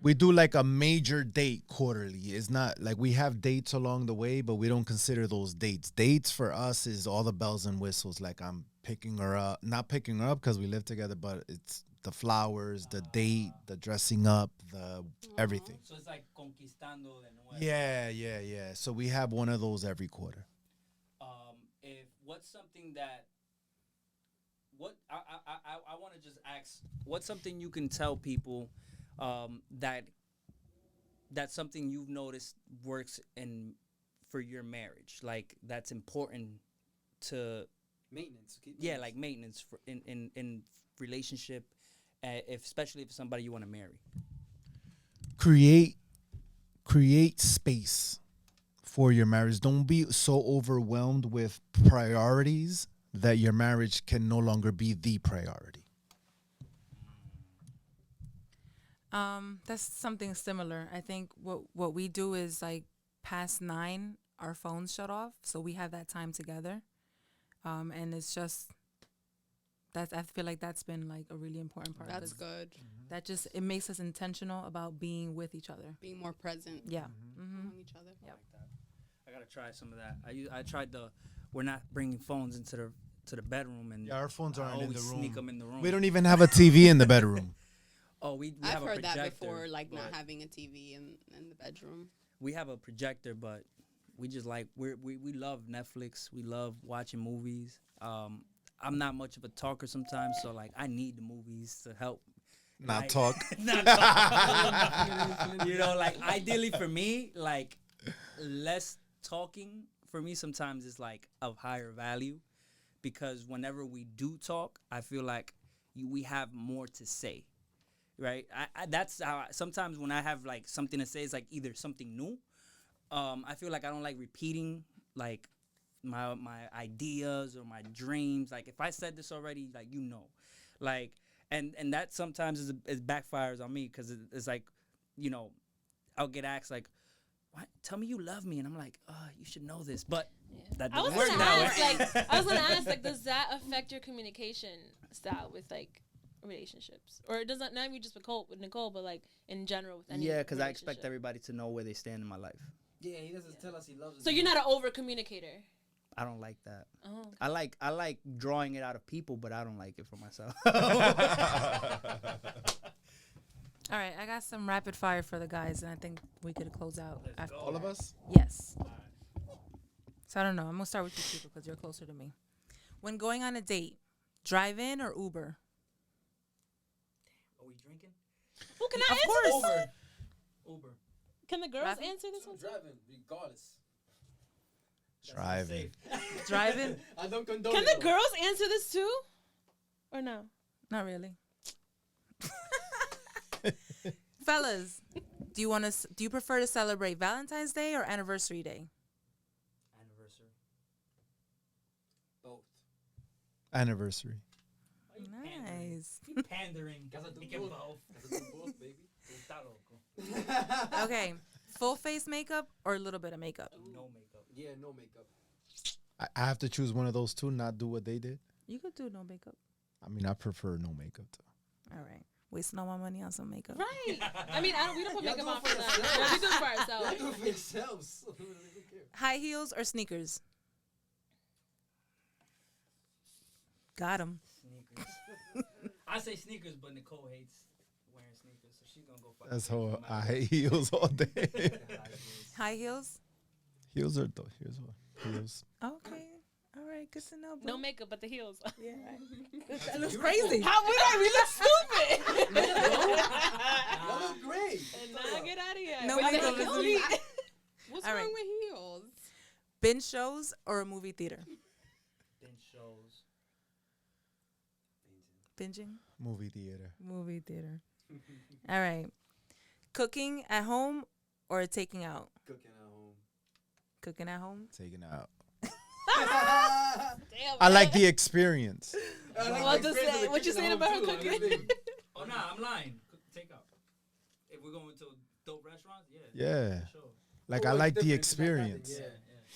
We do like a major date quarterly. It's not like we have dates along the way, but we don't consider those dates. Dates for us is all the bells and whistles. Like I'm picking her up, not picking her up because we live together, but it's the flowers, the date, the dressing up, the everything. So it's like conquistando de nuevo. Yeah. So we have one of those every quarter. If what's something that what I want to just ask, what's something you can tell people that's something you've noticed works in for your marriage, like that's important to Maintenance. Keep yeah, like maintenance for in relationship, especially if it's somebody you want to marry. Create space for your marriage. Don't be so overwhelmed with priorities that your marriage can no longer be the priority. That's something similar. I think what we do is like past 9, our phones shut off, so we have that time together. And it's just I feel like that's been like a really important part. That's 'cause good. That just it makes us intentional about being with each other. Being more present Yeah. among each other. Yep. I gotta try some of that. I tried we're not bringing phones into the bedroom, and Yeah, our phones I aren't in always the room. sneak them in the room. We don't even have a TV in the bedroom. Oh, we I've have a heard projector. that before, like not but having a TV in the bedroom. We have a projector, but we just like we love Netflix. We love watching movies. I'm not much of a talker sometimes, so like I need the movies to help. Not Like, talk. not talk. You know, like ideally for me, like less talking for me sometimes is like of higher value, because whenever we do talk, I feel like we have more to say, right? That's how sometimes when I have like something to say, it's like either something new. I feel like I don't like repeating like my ideas or my dreams. Like if I said this already, like like and that sometimes is backfires on me, because it's like, I'll get asked like, "What? Tell me you love me," and I'm like, "Oh, you should know this," but that I was doesn't work gonna that way. ask, I was gonna ask, like, does that affect your communication style with like relationships, or it doesn't? Not even just with Nicole, but like in general with any. Yeah, because I expect relationship? everybody to know where they stand in my life. Yeah, he doesn't tell us he loves us. So you're not an over communicator. I don't like that. Oh. Okay. I like drawing it out of people, but I don't like it for myself. All right, I got some rapid fire for the guys, and I think we could close out after. All of us? Yes. So I don't know. I'm gonna start with you, Chico, because you're closer to me. When going on a date, drive in or Uber? Are we drinking? Oh, can I Of answer course. this one? Uber. Can the girls Rapping? answer this one? Driving, regardless. Driving. Driving? I don't condone Can it, the though. girls answer this too, or no? Not really. Fellas, do you prefer to celebrate Valentine's Day or Anniversary Day? Anniversary. Both. Anniversary. Nice. Pandering. Gotta do We can both. both. Gotta do both, baby. Está loco. Okay, full face makeup or a little bit of makeup? No makeup. Yeah, no makeup. I have to choose one of those two, not do what they did. You could do no makeup. I mean, I prefer no makeup too. All right. Wasting all my money on some makeup. Right. I mean, we don't put Y'all makeup do it on for for that. yourselves. Yeah, we do it for Y'all ourselves. do it for yourselves. Who cares? High heels or sneakers? Got 'em. Sneakers. I say sneakers, but Nicole hates wearing sneakers, so she's gonna go for. That's sneakers how no I matter hate heels all day. what. High heels? Heels are though. Here's what. Heels. Okay. All right. Good to know. No makeup, but the heels. Yeah. That looks crazy. How would I? We look stupid. Y'all look great. And now get out of here. No Wait, makeup the is heels? really- What's All wrong right. with heels? Binge shows or a movie theater? Then shows. Binging? Movie theater. Movie theater. All right. Cooking at home or taking out? Cooking at home. Cooking at home? Taken out. Damn, I like man. the experience. I like What the does experience that- of what you cooking saying at home, about her too. Like, cooking? Oh no, I'm lying. Take out. If we're going to dope restaurants, yeah. Yeah. For sure. Like Oh, I it's like the different. It's not that, experience. yeah. Yeah.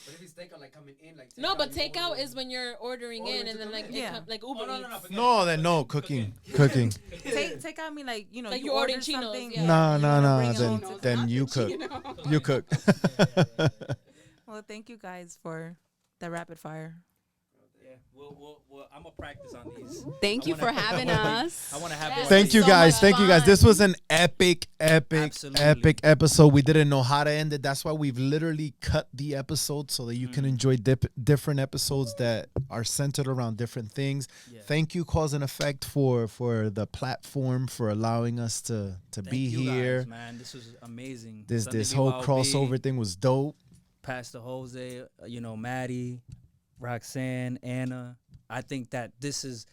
But if it's takeout, like coming in, like No, but you takeout order- is when you're ordering Ordering in to and then come like in. it Yeah. come, like Oh, Uber no, no, no. Eats. forget No, it. then no cooking. Cooking. Take out mean like, you know, Like you you order ordering chinos, something. yeah. you No, wanna no, no. bring it home Then to- then you cook. You cook. Yeah. Well, thank you guys for the rapid fire. Yeah, I'm gonna practice on these. Thank I you wanna- for having us. I want to have. Yes. one of Thank these. you so guys. much Thank you guys. fun. This was an epic Absolutely. episode. We didn't know how to end it. That's why we've literally cut the episode so that you can enjoy different episodes that are centered around different things. Yeah. Thank you, Cause and Effect, for the platform, for allowing us to Thank be you here. guys, man. This was amazing. This Sunday this whole BYOB, crossover thing was dope. Pastor Jose, Maddie, Roxanne, Anna. I think that this is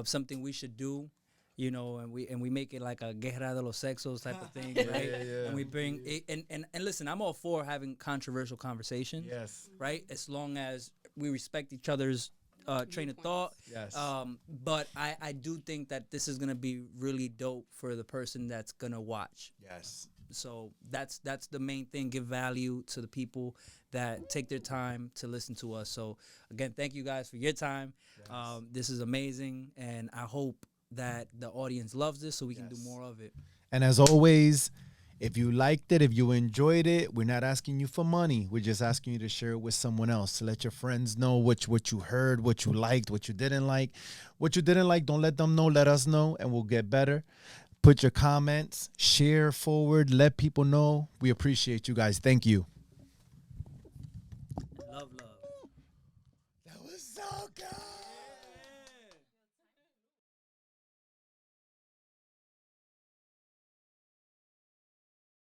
something we should do, and we make it like a guerra de los sexos type of thing, right? yeah. And we bring it, and listen, I'm all for having controversial conversations, Yes. right? As long as we respect each other's train of thought. Yes. But I do think that this is gonna be really dope for the person that's gonna watch. Yes. So that's the main thing. Give value to the people that take their time to listen to us. So again, thank you guys for your time. This is amazing, and I hope that the audience loves this so we can do Yes. more of it. And as always, If you liked it, if you enjoyed it, we're not asking you for money. We're just asking you to share it with someone else, to let your friends know what you heard, what you liked, what you didn't like. What you didn't like, don't let them know. Let us know, and we'll get better. Put your comments, share forward, let people know. We appreciate you guys. Thank you. Love. That was so good.